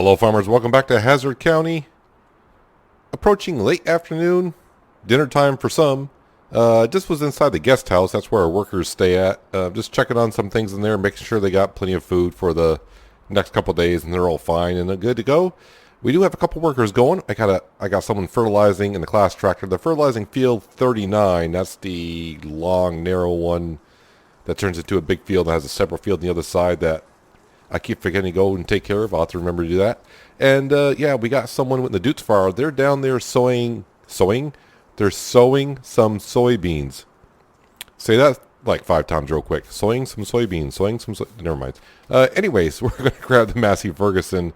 Hello farmers, welcome back to Hazzard County. Approaching late afternoon, dinner time for some. Just was inside the guest house, that's where our workers stay at. Just checking on some things in there, making sure they got plenty of food for the next couple of days and they're all fine and they're good to go. We do have a couple workers going. I got someone fertilizing in the class tractor. The fertilizing field 39, that's the long, narrow one that turns into a big field that has a separate field on the other side that I keep forgetting to go and take care of. I'll have to remember to do that. And yeah, we got someone with the Dutes farm. They're down there sowing? They're sowing some soybeans. Say that like 5 times real quick. Sowing some soybeans. Never mind. Anyways, we're going to grab the Massey Ferguson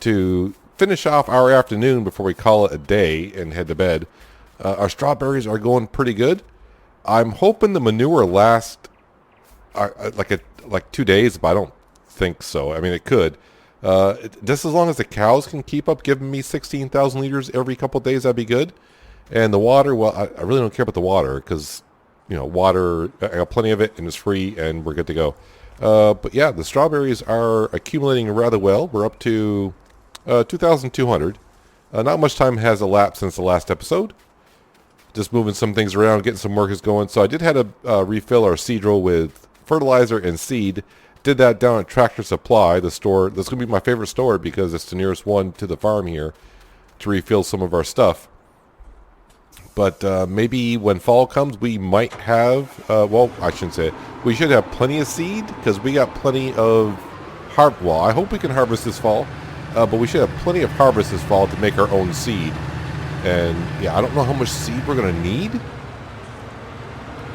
to finish off our afternoon before we call it a day and head to bed. Our strawberries are going pretty good. I'm hoping the manure lasts like 2 days, but I don't think so. I mean, it could. Just as long as the cows can keep up giving me 16,000 liters every couple of days, that'd be good. And the water, well, I really don't care about the water because, you know, water, I got plenty of it and it's free and we're good to go. But yeah, the strawberries are accumulating rather well. We're up to 2,200. Not much time has elapsed since the last episode. Just moving some things around, getting some workers going. So I did have to refill our seed roll with fertilizer and seed. Did that down at Tractor Supply, the store. That's going to be my favorite store because it's the nearest one to the farm here to refill some of our stuff. But maybe when fall comes, we might have, well, I shouldn't say it. We should have plenty of seed because we got plenty of well, I hope we can harvest this fall. But we should have plenty of harvest this fall to make our own seed. And yeah, I don't know how much seed we're going to need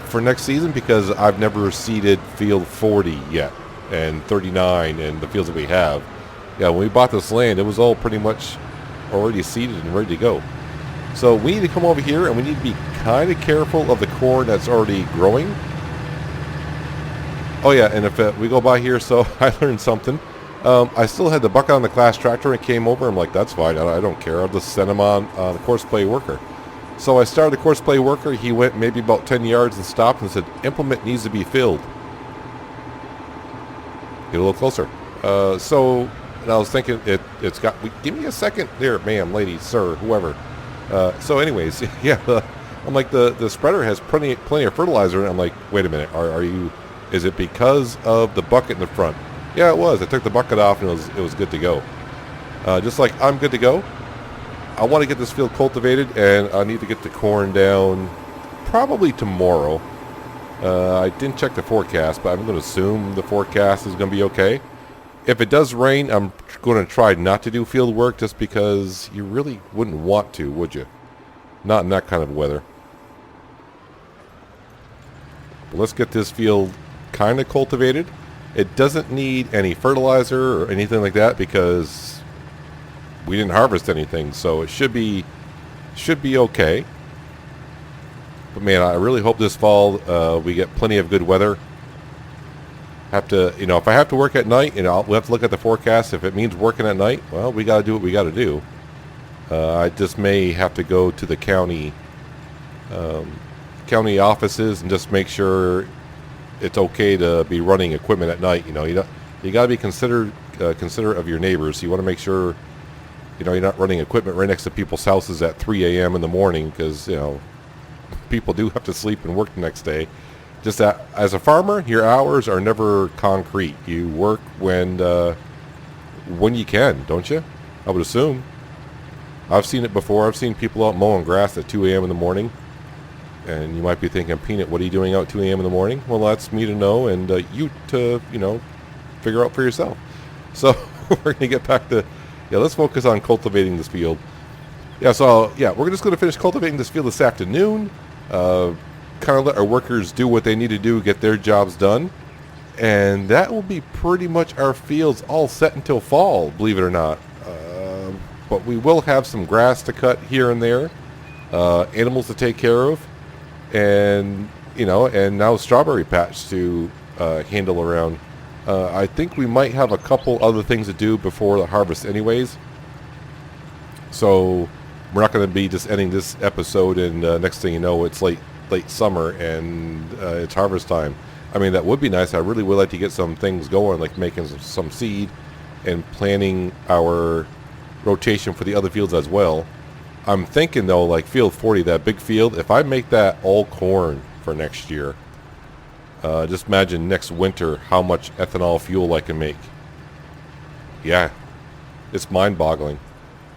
for next season because I've never seeded field 40 yet. And 39 and the fields that we have. Yeah, when we bought this land, it was all pretty much already seeded and ready to go. So we need to come over here and we need to be kind of careful of the corn that's already growing. Oh yeah, and if we go by here, so I learned something. I still had the bucket on the class tractor and it came over. I'm like, that's fine. I don't care. I'll just send him on the course play worker. So I started the course play worker. He went maybe about 10 yards and stopped and said, implement needs to be filled. Get a little closer. And I was thinking, it's got, give me a second there, ma'am, lady, sir, whoever. So anyways, yeah, I'm like, the spreader has plenty of fertilizer, and I'm like, wait a minute, is it because of the bucket in the front? Yeah, it was. I took the bucket off, and it was good to go. Just like I'm good to go, I want to get this field cultivated, and I need to get the corn down probably tomorrow. I didn't check the forecast, but I'm going to assume the forecast is going to be okay. If it does rain, I'm going to try not to do field work just because you really wouldn't want to, would you? Not in that kind of weather. But let's get this field kind of cultivated. It doesn't need any fertilizer or anything like that because we didn't harvest anything, so it should be okay. But man, I really hope this fall we get plenty of good weather. Have to, you know, if I have to work at night, you know, we'll have to look at the forecast. If it means working at night, well, we got to do what we got to do. I just may have to go to the county offices and just make sure it's okay to be running equipment at night. You know, you got to be considerate of your neighbors. You want to make sure, you know, you're not running equipment right next to people's houses at 3 a.m. in the morning because, you know, people do have to sleep and work the next day. Just that, as a farmer, your hours are never concrete. You work when you can, don't you? I would assume. I've seen it before. I've seen people out mowing grass at 2 a.m. in the morning. And you might be thinking, Peanut, what are you doing out at 2 a.m. in the morning? Well, that's me to know and you to, you know, figure out for yourself. So we're going to get back to, yeah, let's focus on cultivating this field. Yeah, so, yeah, we're just going to finish cultivating this field this afternoon. Kind of let our workers do what they need to do, get their jobs done. And that will be pretty much our fields all set until fall, believe it or not. But we will have some grass to cut here and there, animals to take care of, and, you know, and now strawberry patch to handle around. I think we might have a couple other things to do before the harvest anyways. So we're not going to be just ending this episode and next thing you know, it's late summer and it's harvest time. I mean, that would be nice. I really would like to get some things going, like making some seed and planning our rotation for the other fields as well. I'm thinking though, like field 40, that big field, if I make that all corn for next year, just imagine next winter how much ethanol fuel I can make. Yeah, it's mind-boggling.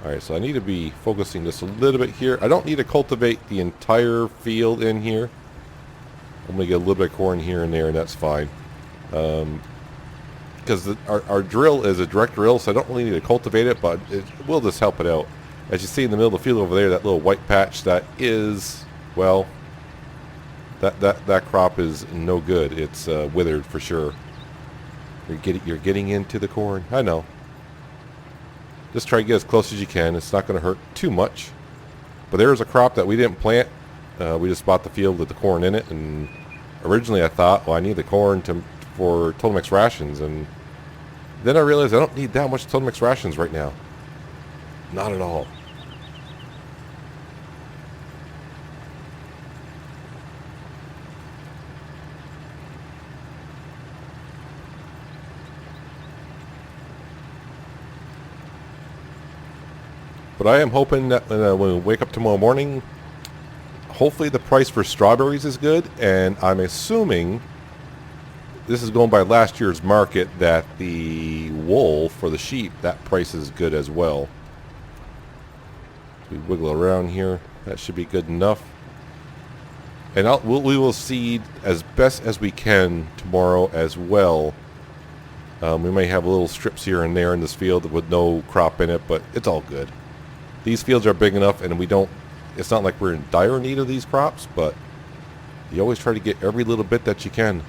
Alright, so I need to be focusing just a little bit here. I don't need to cultivate the entire field in here. I'm going to get a little bit of corn here and there, and that's fine. Because our drill is a direct drill, so I don't really need to cultivate it, but it will just help it out. As you see in the middle of the field over there, that little white patch, that is, well, that crop is no good. It's withered for sure. You're getting into the corn. I know. Just try to get as close as you can. It's not going to hurt too much. But there's a crop that we didn't plant. We just bought the field with the corn in it, and originally I thought, well, I need the corn for Total Mix rations, and then I realized I don't need that much Total Mix rations right now. Not at all. But I am hoping that when we wake up tomorrow morning, hopefully the price for strawberries is good, and I'm assuming, this is going by last year's market, that the wool for the sheep, that price is good as well. We wiggle around here. That should be good enough. And we will seed as best as we can tomorrow as well. We may have little strips here and there in this field with no crop in it, but it's all good. These fields are big enough, and it's not like we're in dire need of these crops, but you always try to get every little bit that you can.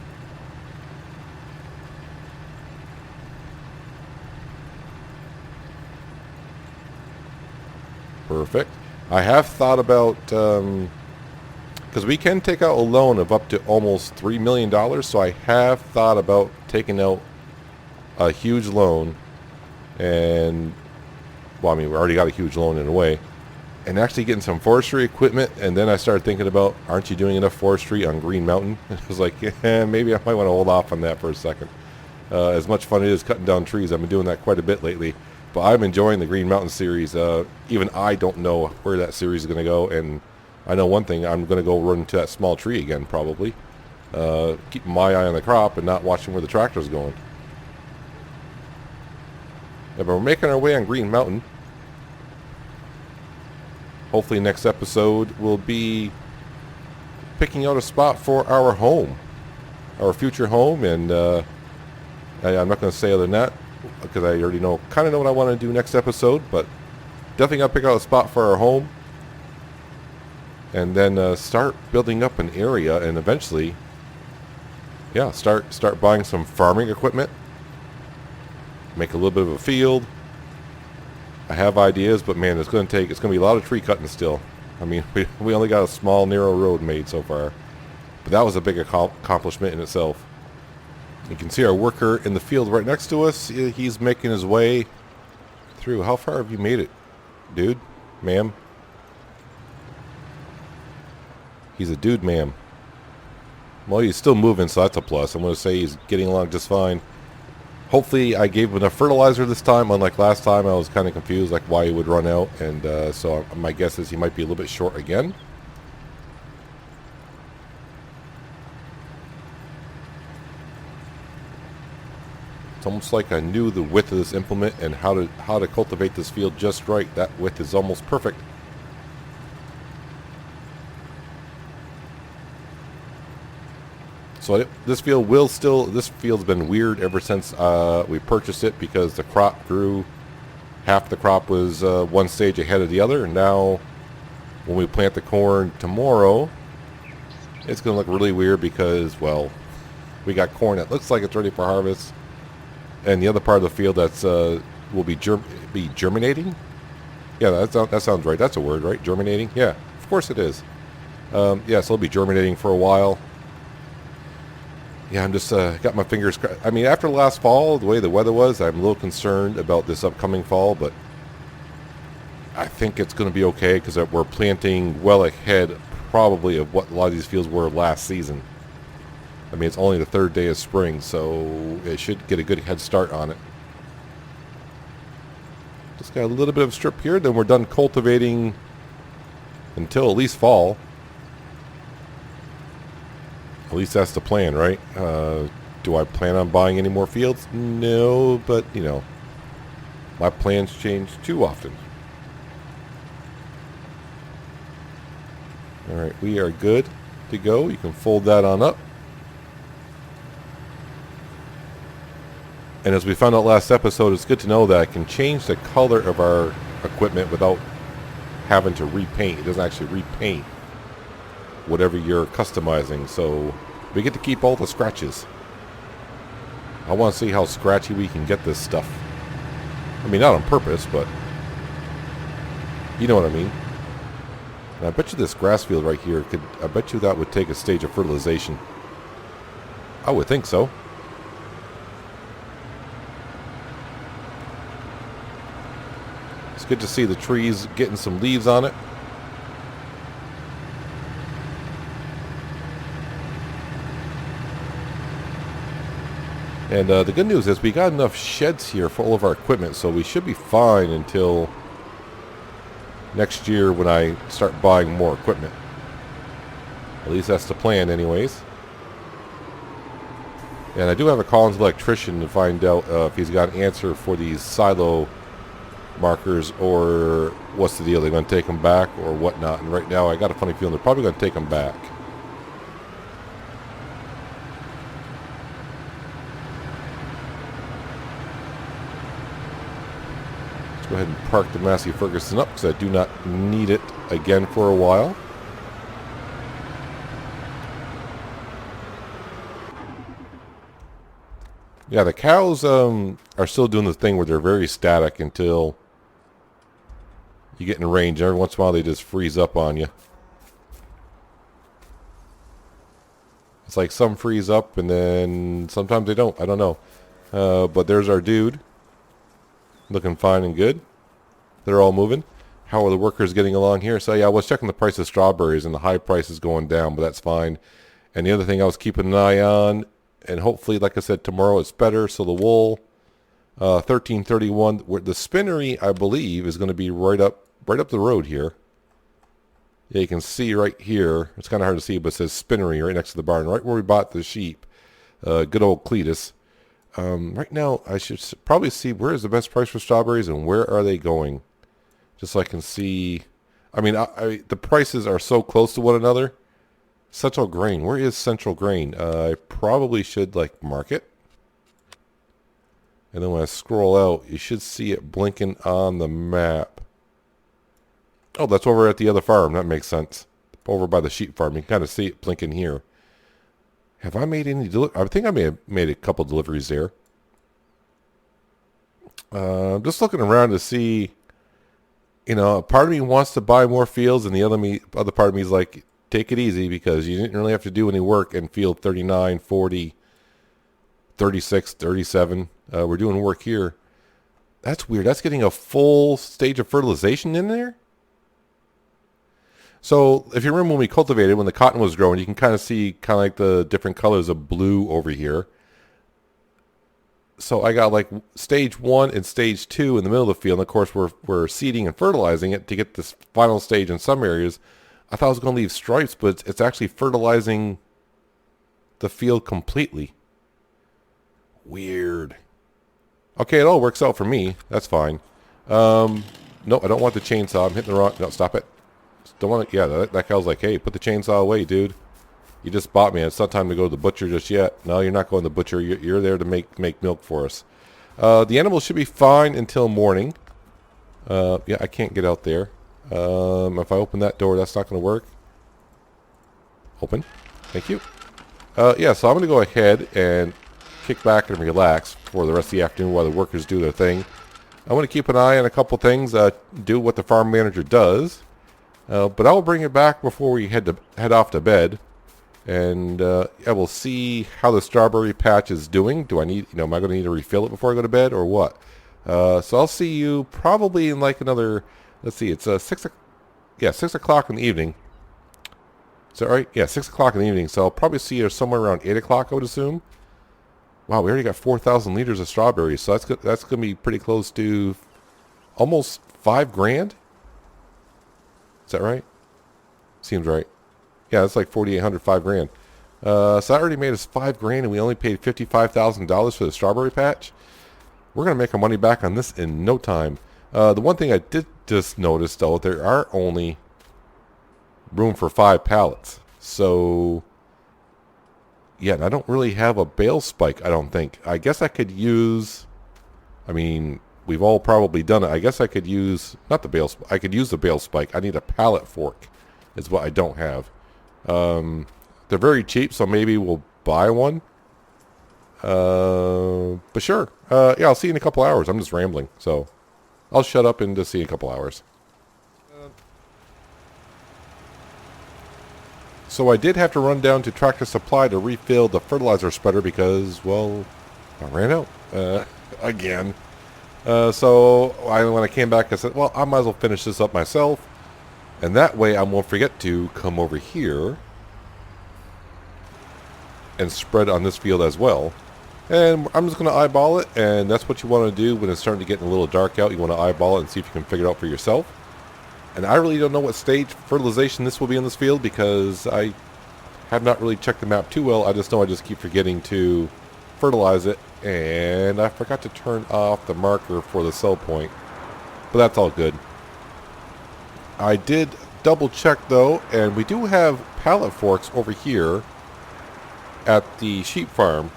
Perfect. I have thought about, because we can take out a loan of up to almost $3 million, so I have thought about taking out a huge loan, and well, I mean, we already got a huge loan in a way, and actually getting some forestry equipment. And then I started thinking about, aren't you doing enough forestry on Green Mountain? And I was like, yeah, maybe I might want to hold off on that for a second. As much fun it is cutting down trees, I've been doing that quite a bit lately. But I'm enjoying the Green Mountain series. Even I don't know where that series is going to go, and I know one thing, I'm going to go run into that small tree again, probably. Keeping my eye on the crop and not watching where the tractor's going. Yeah, but we're making our way on Green Mountain. Hopefully next episode will be picking out a spot for our home, our future home, and I'm not going to say other than that because I already kind of know what I want to do next episode, but definitely got to pick out a spot for our home, and then start building up an area, and eventually, yeah, start buying some farming equipment, make a little bit of a field. I have ideas, but man, it's going to be a lot of tree cutting still. I mean, we only got a small, narrow road made so far, but that was a big accomplishment in itself. You can see our worker in the field right next to us. He's making his way through. How far have you made it, dude? Ma'am? He's a dude, ma'am. Well, he's still moving, so that's a plus. I'm going to say he's getting along just fine. Hopefully I gave him enough fertilizer this time. Unlike last time, I was kind of confused like why he would run out, and so my guess is he might be a little bit short again. It's almost like I knew the width of this implement and how to cultivate this field just right. That width is almost perfect. So this field's been weird ever since we purchased it, because the crop grew, half the crop was one stage ahead of the other, and now when we plant the corn tomorrow, it's going to look really weird because, well, we got corn that looks like it's ready for harvest, and the other part of the field that's will be germinating. Yeah, that sounds right. That's a word, right? Germinating. Yeah, of course it is. Yeah, so it'll be germinating for a while. Yeah, I'm just got my fingers crossed. I mean, after last fall, the way the weather was, I'm a little concerned about this upcoming fall, but I think it's going to be okay because we're planting well ahead probably of what a lot of these fields were last season. I mean, it's only the third day of spring, so it should get a good head start on it. Just got a little bit of strip here. Then we're done cultivating until at least fall. At least that's the plan, right? Do I plan on buying any more fields? No, but, you know, my plans change too often. Alright, we are good to go. You can fold that on up. And as we found out last episode, it's good to know that I can change the color of our equipment without having to repaint. It doesn't actually repaint whatever you're customizing. So we get to keep all the scratches. I want to see how scratchy we can get this stuff. I mean, not on purpose, but you know what I mean. And I bet you this grass field right here I bet you that would take a stage of fertilization. I would think so. It's good to see the trees getting some leaves on it. And the good news is we got enough sheds here for all of our equipment, so we should be fine until next year when I start buying more equipment. At least that's the plan anyways. And I do have a Collins electrician to find out if he's got an answer for these silo markers, or what's the deal. They're going to take them back or whatnot. And right now I got a funny feeling they're probably going to take them back. Go ahead and park the Massey Ferguson up because I do not need it again for a while. Yeah, the cows are still doing the thing where they're very static until you get in range. Every once in a while they just freeze up on you. It's like some freeze up and then sometimes they don't. I don't know. But there's our dude. Looking fine and good. They're all moving. How are the workers getting along here? So yeah, I was checking the price of strawberries and the high price is going down, but that's fine. And the other thing I was keeping an eye on, and hopefully, like I said, tomorrow it's better. So the wool, 1331. The spinnery, I believe, is going to be right up the road here. Yeah, you can see right here. It's kind of hard to see, but it says spinnery right next to the barn, right where we bought the sheep. Good old Cletus. Right now, I should probably see where is the best price for strawberries and where are they going, just so I can see. I mean, the prices are so close to one another. Central Grain, where is Central Grain? I probably should mark it, and then when I scroll out, you should see it blinking on the map. Oh, that's over at the other farm. That makes sense. Over by the sheep farm, you can kind of see it blinking here. Have I made any I think I may have made a couple deliveries there. I'm just looking around to see, you know, a part of me wants to buy more fields and the other part of me is like, take it easy because you didn't really have to do any work in field 39, 40, 36, 37. We're doing work here. That's weird. That's getting a full stage of fertilization in there. So if you remember when we cultivated, when the cotton was growing, you can kind of see like the different colors of blue over here. So I got like stage 1 and stage 2 in the middle of the field. And of course, we're seeding and fertilizing it to get this final stage in some areas. I thought I was going to leave stripes, but it's actually fertilizing the field completely. Weird. Okay, it all works out for me. That's fine. No, I don't want the chainsaw. I'm hitting the wrong... No, stop it. Don't want to... Yeah, that cow's like, hey, put the chainsaw away, dude. You just bought me. It's not time to go to the butcher just yet. No, you're not going to the butcher. You're there to make milk for us. The animals should be fine until morning. Yeah, I can't get out there. If I open that door, that's not going to work. Open. Thank you. Yeah, so I'm going to go ahead and kick back and relax for the rest of the afternoon while the workers do their thing. I want to keep an eye on a couple things. Do what the farm manager does. But I'll bring it back before we head off to bed. And yeah, we'll see how the strawberry patch is doing. Do I need, am I going to need to refill it before I go to bed or what? So I'll see you probably in like another, let's see, it's 6 o'clock in the evening. Is that right? Yeah, 6 o'clock in the evening. So I'll probably see you somewhere around 8 o'clock, I would assume. Wow, we already got 4,000 liters of strawberries. So that's going to be pretty close to almost 5 grand. Is that right? Seems right. Yeah, it's like 4,800, 5 grand. So that already made us 5 grand, and we only paid $55,000 for the strawberry patch. We're gonna make our money back on this in no time. The one thing I did just notice though, there are only room for 5 pallets. So yeah, and I don't really have a bale spike, I don't think. I guess I could use, I mean, we've all probably done it. I guess I could use, not the bale, I could use the bale spike. I need a pallet fork is what I don't have. They're very cheap, so maybe we'll buy one. But sure. Yeah, I'll see you in a couple hours. I'm just rambling, so I'll shut up and just see you in a couple hours. So I did have to run down to Tractor Supply to refill the fertilizer spreader because, well, I ran out again. So when I came back, I said, well, I might as well finish this up myself. And that way I won't forget to come over here and spread on this field as well. And I'm just going to eyeball it, and that's what you want to do when it's starting to get a little dark out. You want to eyeball it and see if you can figure it out for yourself. And I really don't know what stage fertilization this will be in this field because I have not really checked the map too well. I just know I just keep forgetting to fertilize it, and I forgot to turn off the marker for the cell point. But that's all good. I did double check though, and we do have pallet forks over here at the sheep farm.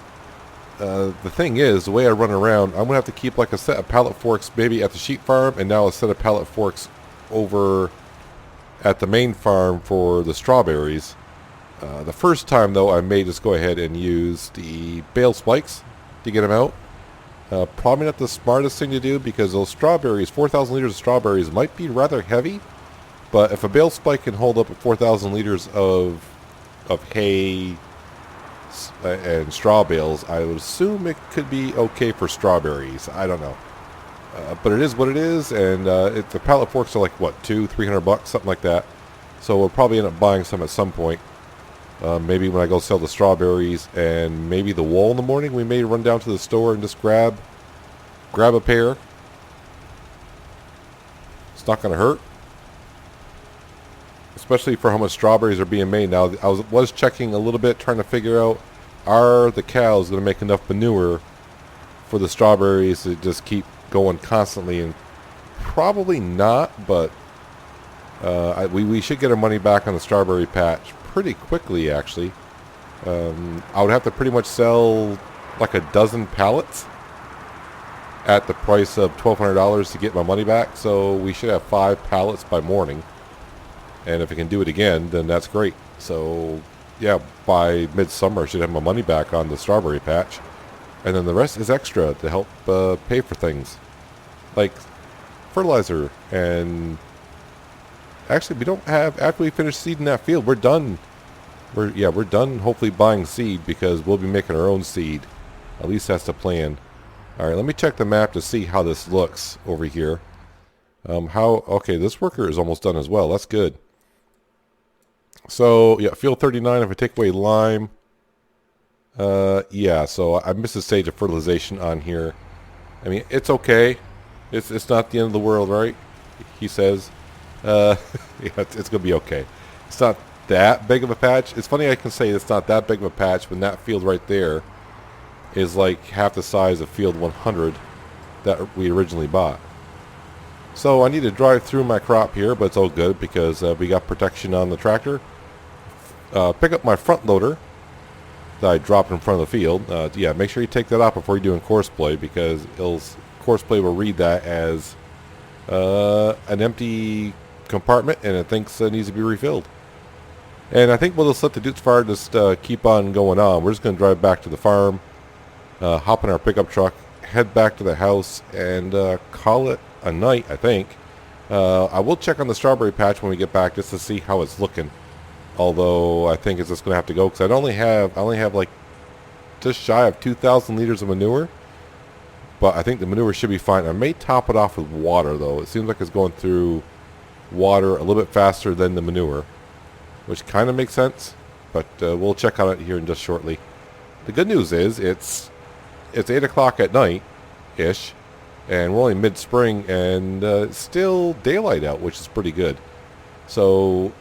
The thing is, the way I run around, I'm going to have to keep like a set of pallet forks maybe at the sheep farm, and now a set of pallet forks over at the main farm for the strawberries. The first time though, I may just go ahead and use the bale spikes to get them out. Probably not the smartest thing to do because those strawberries, 4,000 liters of strawberries might be rather heavy. But if a bale spike can hold up 4,000 liters of hay and straw bales, I would assume it could be okay for strawberries. I don't know. But it is what it is, and the pallet forks are like, what, $200-300, something like that. So we'll probably end up buying some at some point. Maybe when I go sell the strawberries and maybe the wool in the morning, we may run down to the store and just grab a pair. It's not going to hurt. Especially for how much strawberries are being made now. I was checking a little bit, trying to figure out, are the cows going to make enough manure for the strawberries to just keep going constantly? And probably not, but we should get our money back on the strawberry patch pretty quickly, actually. I would have to pretty much sell like a dozen pallets at the price of $1,200 to get my money back. So we should have 5 pallets by morning. And if I can do it again, then that's great. So, yeah, by midsummer, I should have my money back on the strawberry patch. And then the rest is extra to help pay for things. Like fertilizer. And actually, we don't have, after we finish seeding that field, we're done. We're done hopefully buying seed because we'll be making our own seed. At least that's the plan. All right, let me check the map to see how this looks over here. Okay, this worker is almost done as well. That's good. So, yeah, field 39, if I take away lime. Yeah, so I missed a stage of fertilization on here. I mean, it's okay. It's not the end of the world, right? He says. Yeah, it's going to be okay. It's not that big of a patch. It's funny I can say it's not that big of a patch when that field right there is like half the size of field 100 that we originally bought. So I need to drive through my crop here, but it's all good because we got protection on the tractor. Pick up my front loader that I dropped in front of the field. Yeah, make sure you take that off before you're doing course play because course play will read that as an empty compartment and it thinks it needs to be refilled. And I think we'll just let the Dutz Fire just keep on going on. We're just going to drive back to the farm, hop in our pickup truck, head back to the house, and call it a night, I think. I will check on the strawberry patch when we get back just to see how it's looking. Although I think it's just going to have to go because I only have like just shy of 2,000 liters of manure. But I think the manure should be fine. I may top it off with water though. It seems like it's going through water a little bit faster than the manure, which kind of makes sense. But we'll check on it here in just shortly. The good news is it's 8 o'clock at night ish. And we're only mid-spring, and it's still daylight out, which is pretty good. So,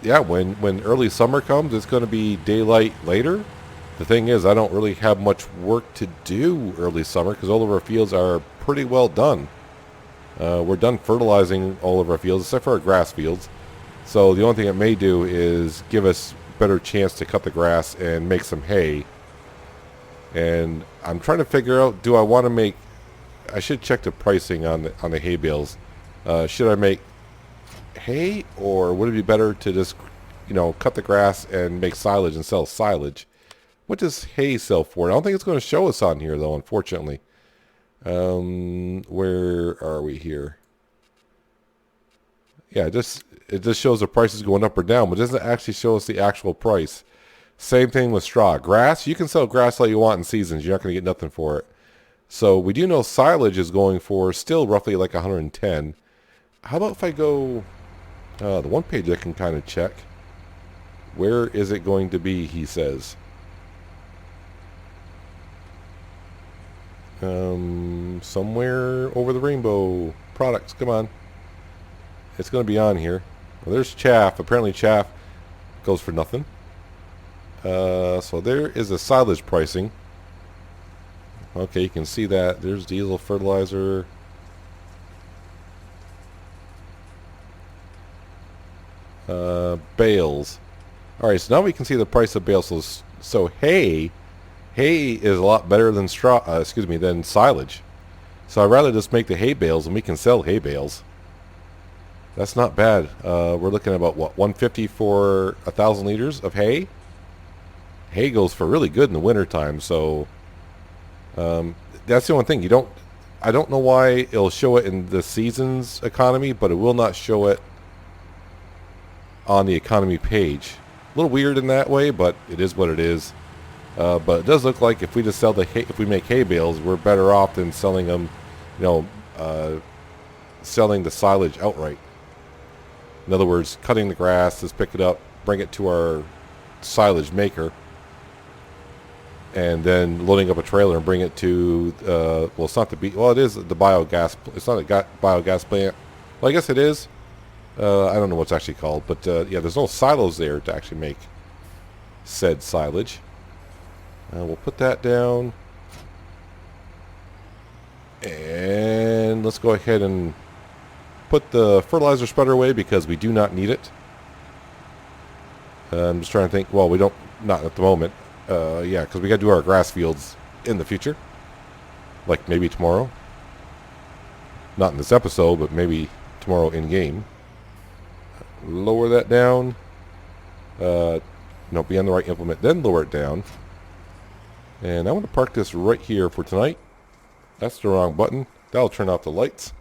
yeah, when early summer comes, it's going to be daylight later. The thing is, I don't really have much work to do early summer because all of our fields are pretty well done. We're done fertilizing all of our fields, except for our grass fields. So the only thing it may do is give us a better chance to cut the grass and make some hay. And I'm trying to figure out, do I want to make... I should check the pricing on the hay bales. Should I make hay, or would it be better to just, cut the grass and make silage and sell silage? What does hay sell for? I don't think it's going to show us on here, though, unfortunately. Where are we here? Yeah, it just shows the prices going up or down, but it doesn't actually show us the actual price. Same thing with straw. Grass, you can sell grass all you want in seasons. You're not going to get nothing for it. So we do know silage is going for still roughly like 110. How about if I go... the one page I can kind of check. Where is it going to be, he says. Somewhere over the rainbow. Products, come on. It's going to be on here. Well, there's chaff. Apparently chaff goes for nothing. So there is a silage pricing. Okay, you can see that. There's diesel fertilizer. Bales. Alright, so now we can see the price of bales. So hay is a lot better than than silage. So I'd rather just make the hay bales and we can sell hay bales. That's not bad. We're looking at about, what, 150 for 1,000 liters of hay? Hay goes for really good in the wintertime, so that's the only thing. I don't know why it'll show it in the seasons economy, but it will not show it on the economy page. A little weird in that way, but it is what it is. But it does look like if we just sell if we make hay bales, we're better off than selling them, selling the silage outright. In other words, cutting the grass, just pick it up, bring it to our silage maker, and then loading up a trailer and bring it to, it's not it is the biogas. It's not a biogas plant. Well, I guess it is. I don't know what's actually called, but yeah, there's no silos there to actually make said silage. We'll put that down. And let's go ahead and put the fertilizer spreader away because we do not need it. I'm just trying to think. Well, we don't, not at the moment. Yeah, because we got to do our grass fields in the future. Like maybe tomorrow. Not in this episode, but maybe tomorrow in game. Lower that down. No, be on the right implement, then lower it down. And I want to park this right here for tonight. That's the wrong button. That'll turn off the lights.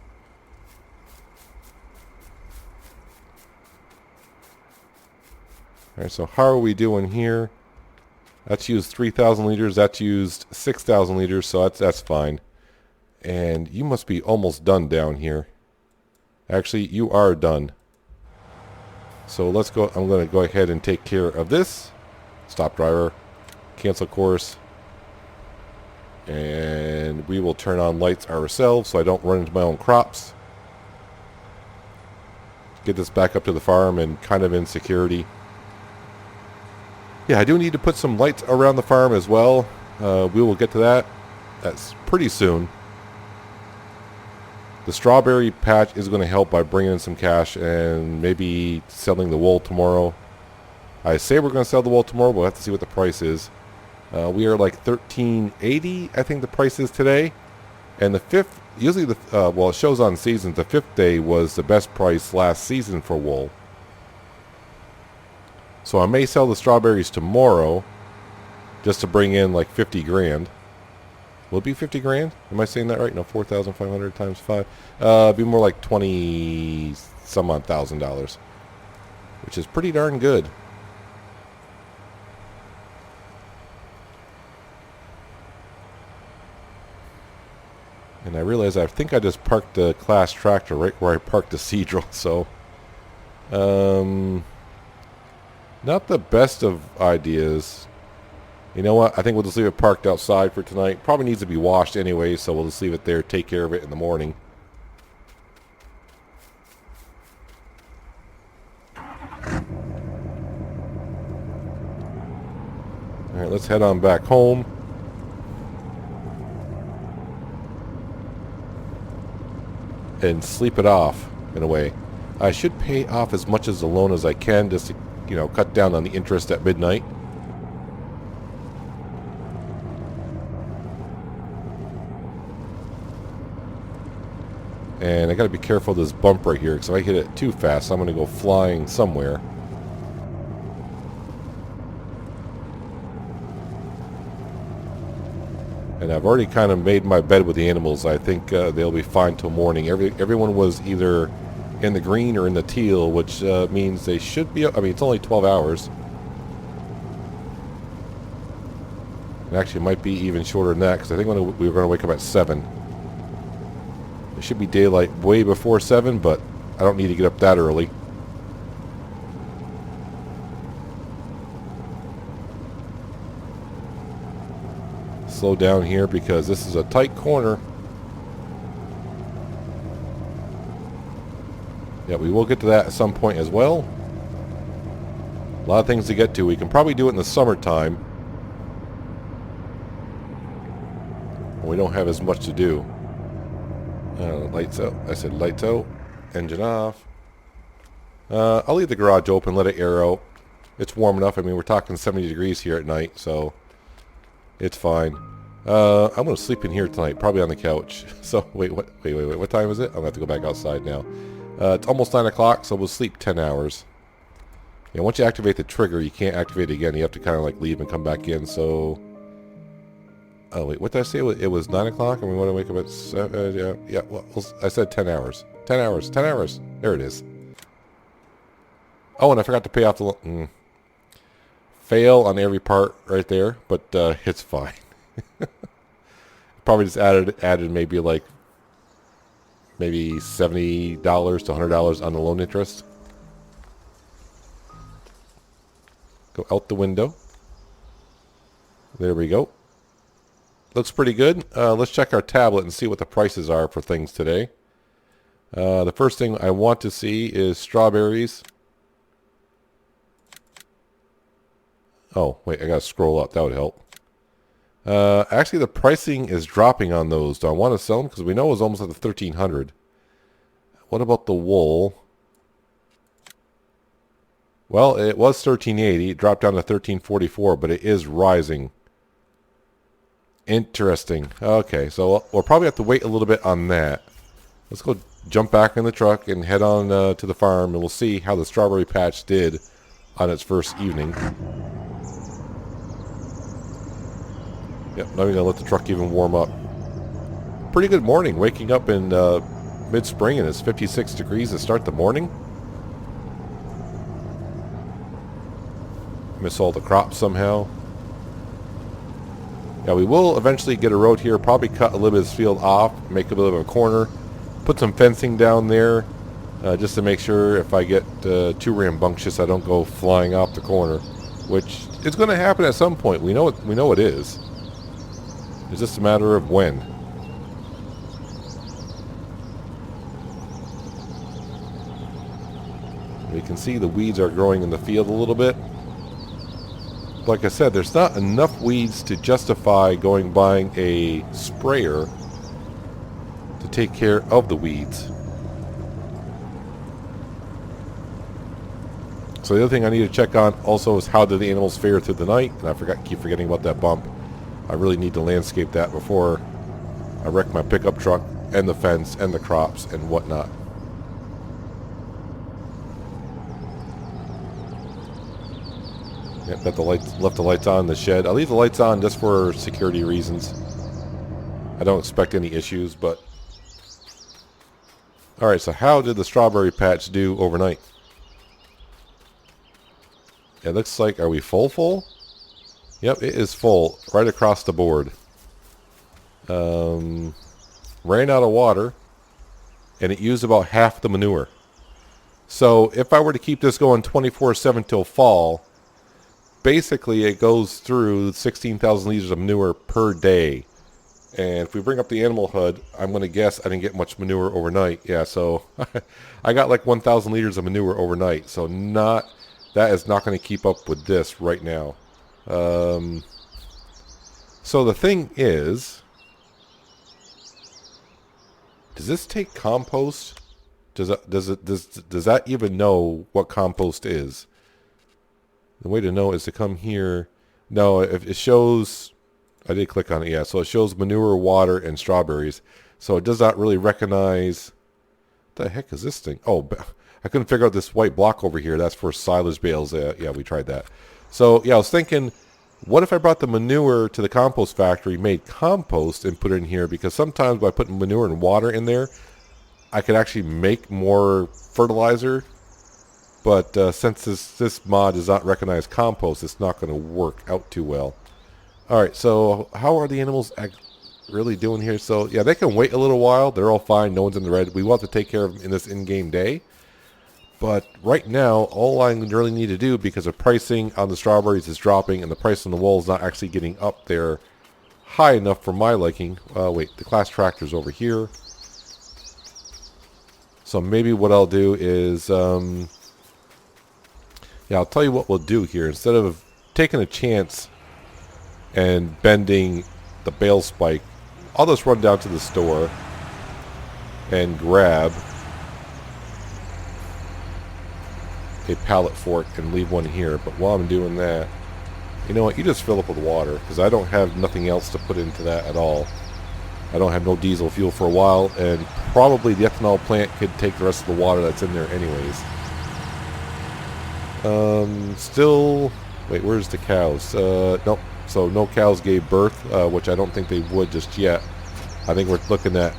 Alright, so how are we doing here? That's used 3,000 liters. That's used 6,000 liters, so that's fine. And you must be almost done down here. Actually, you are done. So let's go. I'm going to go ahead and take care of this. Stop driver. Cancel course. And we will turn on lights ourselves so I don't run into my own crops. Get this back up to the farm and kind of in security. Yeah, I do need to put some lights around the farm as well. We will get to that. That's pretty soon. The strawberry patch is going to help by bringing in some cash and maybe selling the wool tomorrow. I say we're going to sell the wool tomorrow, but we'll have to see what the price is. We are like $13.80, I think the price is today. And the fifth, usually well, it shows on seasons, the fifth day was the best price last season for wool. So I may sell the strawberries tomorrow just to bring in like 50 grand. Will it be 50 grand? Am I saying that right? No, 4,500 times 5. It'd be more like 20 some odd $1,000, which is pretty darn good. And I realize I think I just parked the class tractor right where I parked the Seadrill, so not the best of ideas. You know what? I think we'll just leave it parked outside for tonight. Probably needs to be washed anyway, so we'll just leave it there, take care of it in the morning. Alright, let's head on back home. And sleep it off, in a way. I should pay off as much as the loan as I can, just to, cut down on the interest at midnight. And I gotta be careful of this bump right here, because if I hit it too fast, I'm gonna go flying somewhere. And I've already kind of made my bed with the animals. I think they'll be fine till morning. Everyone was either in the green or in the teal, which means they should be... I mean, it's only 12 hours. It actually might be even shorter than that, because I think we were going to wake up at 7. It should be daylight way before 7, but I don't need to get up that early. Slow down here because this is a tight corner. Yeah, we will get to that at some point as well. A lot of things to get to. We can probably do it in the summertime, when we don't have as much to do. Lights out. I said lights out. Engine off. I'll leave the garage open, let it air out. It's warm enough. I mean, we're talking 70 degrees here at night, so it's fine. I'm going to sleep in here tonight, probably on the couch. So, wait, what time is it? I'm going to have to go back outside now. It's almost 9 o'clock, so we'll sleep 10 hours. Yeah, once you activate the trigger, you can't activate it again. You have to kind of like leave and come back in, so... Oh, wait, what did I say? It was 9 o'clock, and we want to wake up at 7... yeah, well, I said 10 hours. 10 hours, 10 hours. There it is. Oh, and I forgot to pay off the... Fail on every part right there, but it's fine. Probably just added maybe like... maybe $70 to $100 on the loan interest. Go out the window. There we go. Looks pretty good. Let's check our tablet and see what the prices are for things today. The first thing I want to see is strawberries. Oh, wait, I gotta scroll up. That would help. Actually, the pricing is dropping on those. Do I want to sell them? Because we know it was almost at the 1300. What about the wool? Well, it was 1380. It dropped down to 1344, but it is rising. Interesting. Okay, so we'll probably have to wait a little bit on that. Let's go jump back in the truck and head on to the farm, and we'll see how the strawberry patch did on its first evening. Yep, now we're going to let the truck even warm up. Pretty good morning, waking up in mid-spring, and it's 56 degrees to start the morning. Miss all the crops somehow. Yeah, we will eventually get a road here, probably cut a little bit of this field off, make a little bit of a corner, put some fencing down there, just to make sure if I get too rambunctious I don't go flying off the corner, which is going to happen at some point. We know it is. It's just a matter of when. We can see the weeds are growing in the field a little bit. Like I said, there's not enough weeds to justify buying a sprayer to take care of the weeds. So the other thing I need to check on also is how did the animals fare through the night, and I keep forgetting about that bump. I really need to landscape that before I wreck my pickup truck and the fence and the crops and whatnot. Yep, left the lights on in the shed. I'll leave the lights on just for security reasons. I don't expect any issues, but... Alright, so how did the strawberry patch do overnight? It looks like, are we full? Yep, it is full, right across the board. Ran out of water, and it used about half the manure. So if I were to keep this going 24/7 till fall, basically it goes through 16,000 liters of manure per day. And if we bring up the animal HUD, I'm going to guess I didn't get much manure overnight. Yeah, so I got like 1,000 liters of manure overnight. So that is not going to keep up with this right now. So the thing is, does this take compost? Does that even know what compost is? The way to know is to come here. No, if it shows, I did click on it, yeah. So it shows manure, water, and strawberries. So it does not really recognize. What the heck is this thing? Oh, I couldn't figure out this white block over here. That's for silage bales. Yeah, we tried that. So yeah, I was thinking, what if I brought the manure to the compost factory, made compost, and put it in here? Because sometimes by putting manure and water in there, I could actually make more fertilizer. But since this mod does not recognize compost, it's not going to work out too well. Alright, so how are the animals really doing here? So, yeah, they can wait a little while. They're all fine. No one's in the red. We want to take care of them in this in-game day. But right now, all I really need to do, because the pricing on the strawberries is dropping and the price on the wool is not actually getting up there high enough for my liking. Wait, the class tractor's over here. So maybe what I'll do is... yeah, I'll tell you what we'll do here. Instead of taking a chance and bending the bale spike, I'll just run down to the store and grab a pallet fork and leave one here. But while I'm doing that, you know what? You just fill up with water, because I don't have nothing else to put into that at all. I don't have no diesel fuel for a while, and probably the ethanol plant could take the rest of the water that's in there anyways. Still, wait, where's the cows? Nope. So no cows gave birth, which I don't think they would just yet. I think we're looking at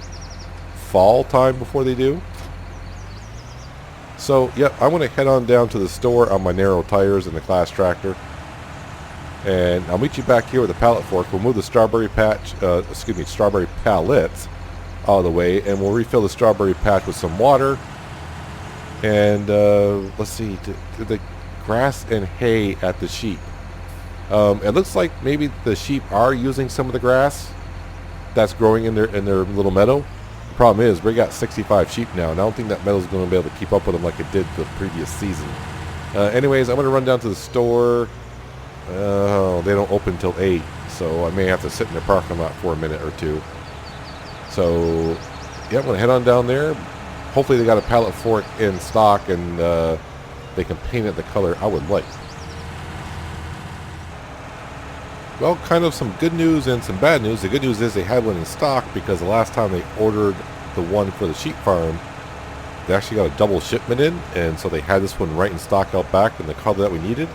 fall time before they do. So, yep, I'm going to head on down to the store on my narrow tires and the class tractor. And I'll meet you back here with the pallet fork. We'll move the strawberry strawberry pallets out of the way, and we'll refill the strawberry patch with some water. And let's see, the grass and hay at the sheep. It looks like maybe the sheep are using some of the grass that's growing in their little meadow. The problem is we got 65 sheep now, and I don't think that meadow's going to be able to keep up with them like it did the previous season. Anyways, I'm going to run down to the store. They don't open until 8, so I may have to sit in the parking lot for a minute or two. So, yeah, I'm going to head on down there. Hopefully they got a pallet fork in stock, and they can paint it the color I would like. Well, kind of some good news and some bad news. The good news is they had one in stock, because the last time they ordered the one for the sheep farm, they actually got a double shipment in, and so they had this one right in stock out back in the color that we needed.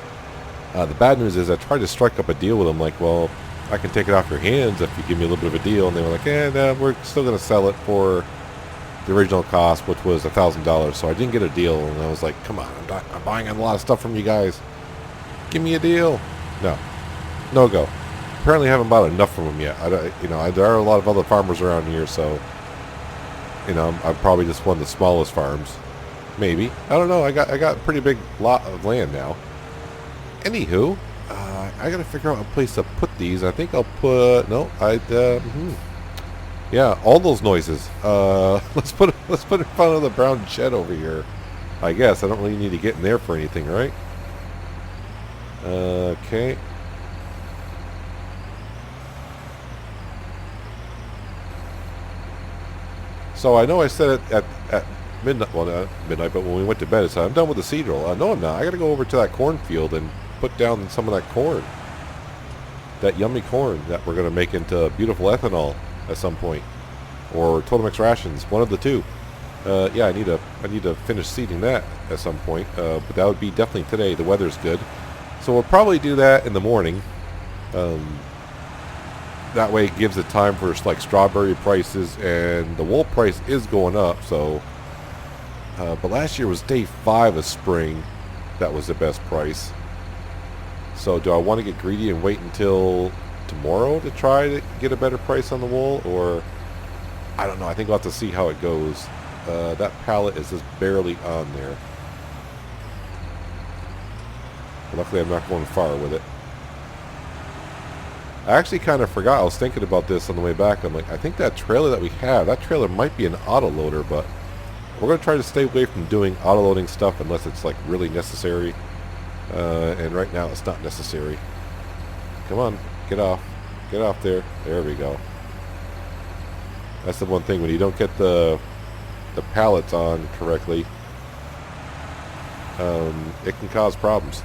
The bad news is I tried to strike up a deal with them, like, well, I can take it off your hands if you give me a little bit of a deal. And they were like, no, we're still going to sell it for the original cost, which was $1,000. So I didn't get a deal, and I was like, come on, I'm buying a lot of stuff from you guys. Give me a deal. No go. Apparently I haven't bought enough from them yet. There are a lot of other farmers around here, so, I'm probably just one of the smallest farms. Maybe. I don't know. I got a pretty big lot of land now. Anywho, I gotta figure out a place to put these. I think I'll put yeah, all those noises. Let's put it in front of the brown shed over here. I guess I don't really need to get in there for anything, right? Okay. So I know I said it at midnight. Well, not midnight, but when we went to bed, I said I'm done with the seed roll. No, I'm not. I got to go over to that cornfield and put down some of that corn, that yummy corn that we're going to make into beautiful ethanol at some point, or Total Mix rations, one of the two. Yeah, I need to finish seeding that at some point, but that would be definitely today. The weather's good, so we'll probably do that in the morning. That way it gives it time for like strawberry prices, and the wool price is going up. So, but last year was day 5 of spring. That was the best price. So do I want to get greedy and wait until tomorrow to try to get a better price on the wool, or I don't know. I think I'll have to see how it goes. That pallet is just barely on there. But luckily I'm not going far with it. I actually kind of forgot. I was thinking about this on the way back. I'm like, I think that trailer that we have, that trailer might be an auto-loader, but we're going to try to stay away from doing auto-loading stuff unless it's like really necessary. And right now it's not necessary. Come on, get off. Get off there. There we go. That's the one thing, when you don't get the pallets on correctly, it can cause problems.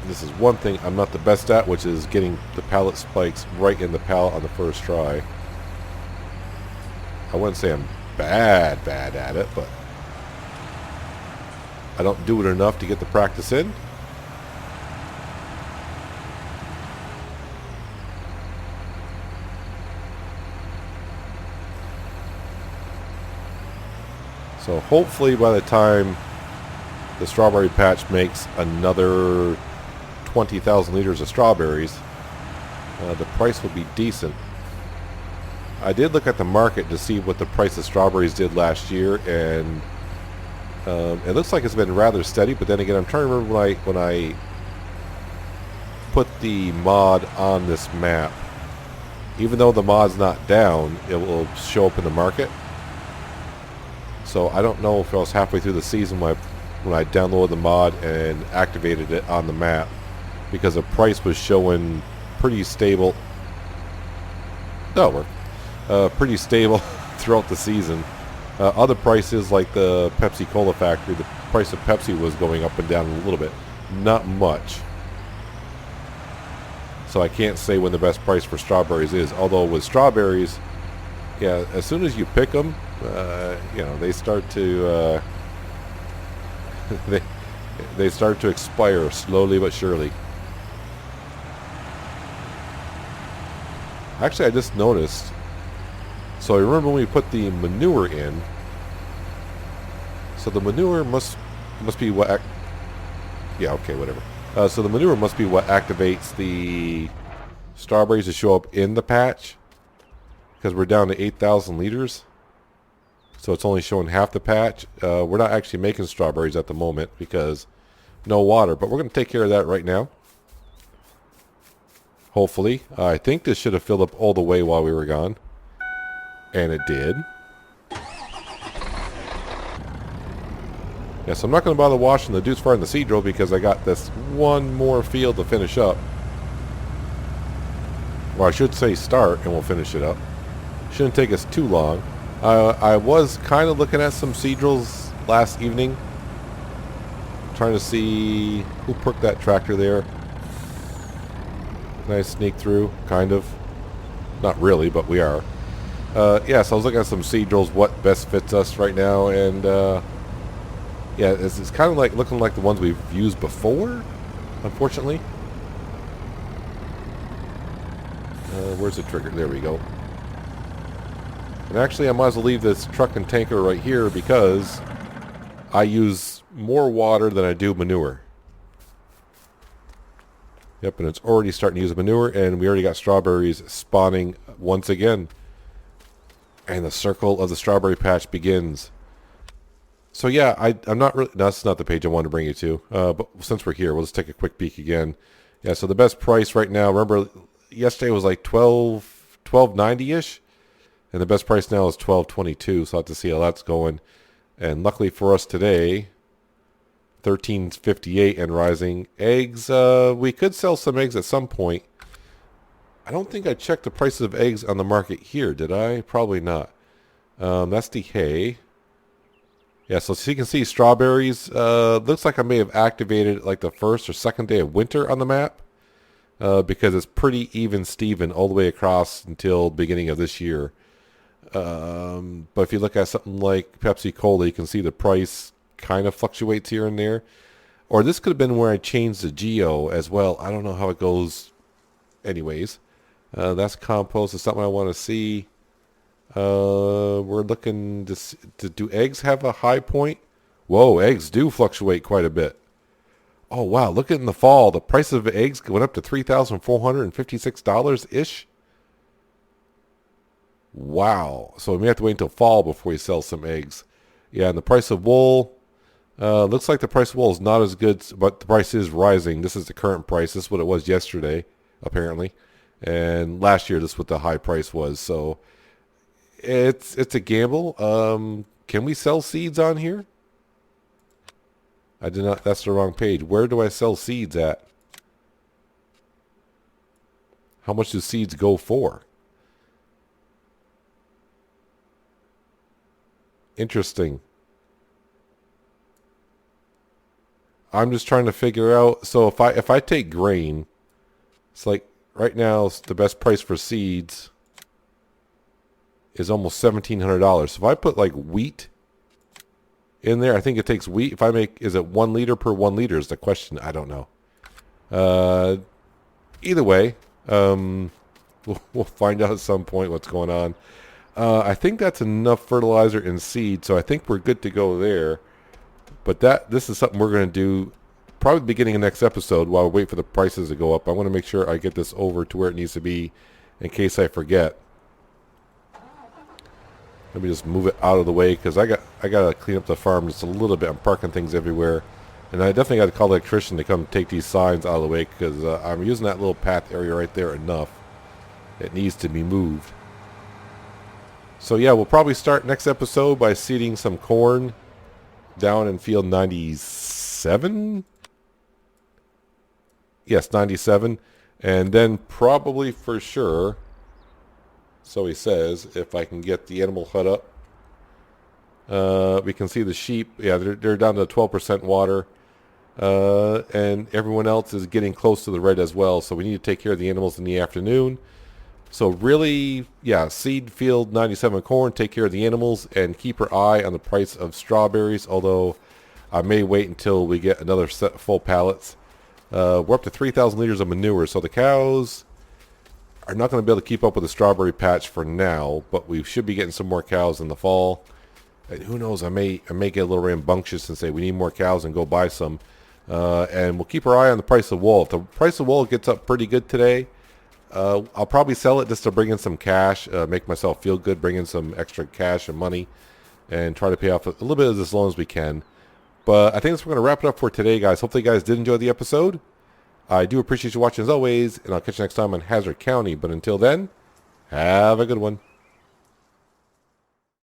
This is one thing I'm not the best at, which is getting the pallet spikes right in the pallet on the first try. I wouldn't say I'm bad at it, but I don't do it enough to get the practice in. So hopefully by the time the strawberry patch makes another 20,000 liters of strawberries, the price will be decent. I did look at the market to see what the price of strawberries did last year, and it looks like it's been rather steady. But then again, I'm trying to remember when I put the mod on this map. Even though the mod's not down, it will show up in the market. So I don't know if I was halfway through the season when I downloaded the mod and activated it on the map, because the price was showing pretty stable. No, we're pretty stable throughout the season. Other prices, like the Pepsi Cola factory, the price of Pepsi was going up and down a little bit. Not much. So I can't say when the best price for strawberries is. Although with strawberries, yeah, as soon as you pick them, you know, they start to they start to expire slowly but surely. Actually, I just noticed. So I remember when we put the manure in. So the manure must be what. Yeah, okay, whatever. So the manure must be what activates the strawberries to show up in the patch, because we're down to 8,000 liters. So it's only showing half the patch. We're not actually making strawberries at the moment because no water, but we're going to take care of that right now. Hopefully. I think this should have filled up all the way while we were gone. And it did. Yeah, so I'm not going to bother washing the Deuce Fire and the Seed Drill because I got this one more field to finish up. Well, I should say start, and we'll finish it up. Shouldn't take us too long. I was kind of looking at some seed drills last evening, trying to see who parked that tractor there. Nice sneak through, kind of. Not really, but we are. Yeah, so I was looking at some seed drills, what best fits us right now, and yeah, it's kind of like looking like the ones we've used before, unfortunately. Where's the trigger? There we go. And actually, I might as well leave this truck and tanker right here because I use more water than I do manure. Yep, and it's already starting to use manure, and we already got strawberries spawning once again. And the circle of the strawberry patch begins. So yeah, I'm not really... No, that's not the page I wanted to bring you to. But since we're here, we'll just take a quick peek again. Yeah, so the best price right now, remember, yesterday was like $12.90-ish. And the best price now is $12.22, so I'll have to see how that's going. And luckily for us today, $13.58 and rising. Eggs, we could sell some eggs at some point. I don't think I checked the prices of eggs on the market here, did I? Probably not. That's the hay. Yeah, so you can see strawberries. Looks like I may have activated like the first or second day of winter on the map. Because it's pretty even Steven all the way across until the beginning of this year. But if you look at something like Pepsi Cola, you can see the price kind of fluctuates here and there. Or this could have been where I changed the geo as well. I don't know how it goes anyways. That's compost. It's something I want to see. We're looking to do eggs have a high point? Whoa, eggs do fluctuate quite a bit. Oh, wow. Look at in the fall. The price of eggs went up to $3,456-ish. Wow. So we may have to wait until fall before we sell some eggs. Yeah, and the price of wool, looks like the price of wool is not as good, but the price is rising. This is the current price. This is what it was yesterday, apparently. And last year, this is what the high price was. So it's a gamble. Can we sell seeds on here? I did not. That's the wrong page. Where do I sell seeds at? How much do seeds go for? Interesting. I'm just trying to figure out. So if I take grain, it's like right now the best price for seeds is almost $1,700. So if I put like wheat in there, I think it takes wheat. If I make, is it 1 liter per 1 liter is the question. I don't know. Either way, we'll find out at some point what's going on. I think that's enough fertilizer and seed, so I think we're good to go there. But this is something we're going to do probably the beginning of next episode while we wait for the prices to go up. I want to make sure I get this over to where it needs to be in case I forget. Let me just move it out of the way because I got to clean up the farm just a little bit. I'm parking things everywhere. And I definitely got to call the electrician to come take these signs out of the way because I'm using that little path area right there enough. It needs to be moved. So yeah, we'll probably start next episode by seeding some corn down in field 97. Yes, 97. And then probably for sure, so he says, if I can get the animal hut up, we can see the sheep. Yeah, they're down to 12% water. And everyone else is getting close to the red as well. So we need to take care of the animals in the afternoon. So really, yeah, seed field 97 corn, take care of the animals, and keep our eye on the price of strawberries, although I may wait until we get another set full pallets. We're up to 3,000 liters of manure, so the cows are not going to be able to keep up with the strawberry patch for now, but we should be getting some more cows in the fall. And who knows, I may get a little rambunctious and say we need more cows and go buy some. And we'll keep our eye on the price of wool. If the price of wool gets up pretty good today, I'll probably sell it just to bring in some cash, make myself feel good, bring in some extra cash and money, and try to pay off a little bit of this loan as we can. But I think that's what we're going to wrap it up for today, guys. Hopefully you guys did enjoy the episode. I do appreciate you watching as always, and I'll catch you next time on Hazzard County. But until then, have a good one.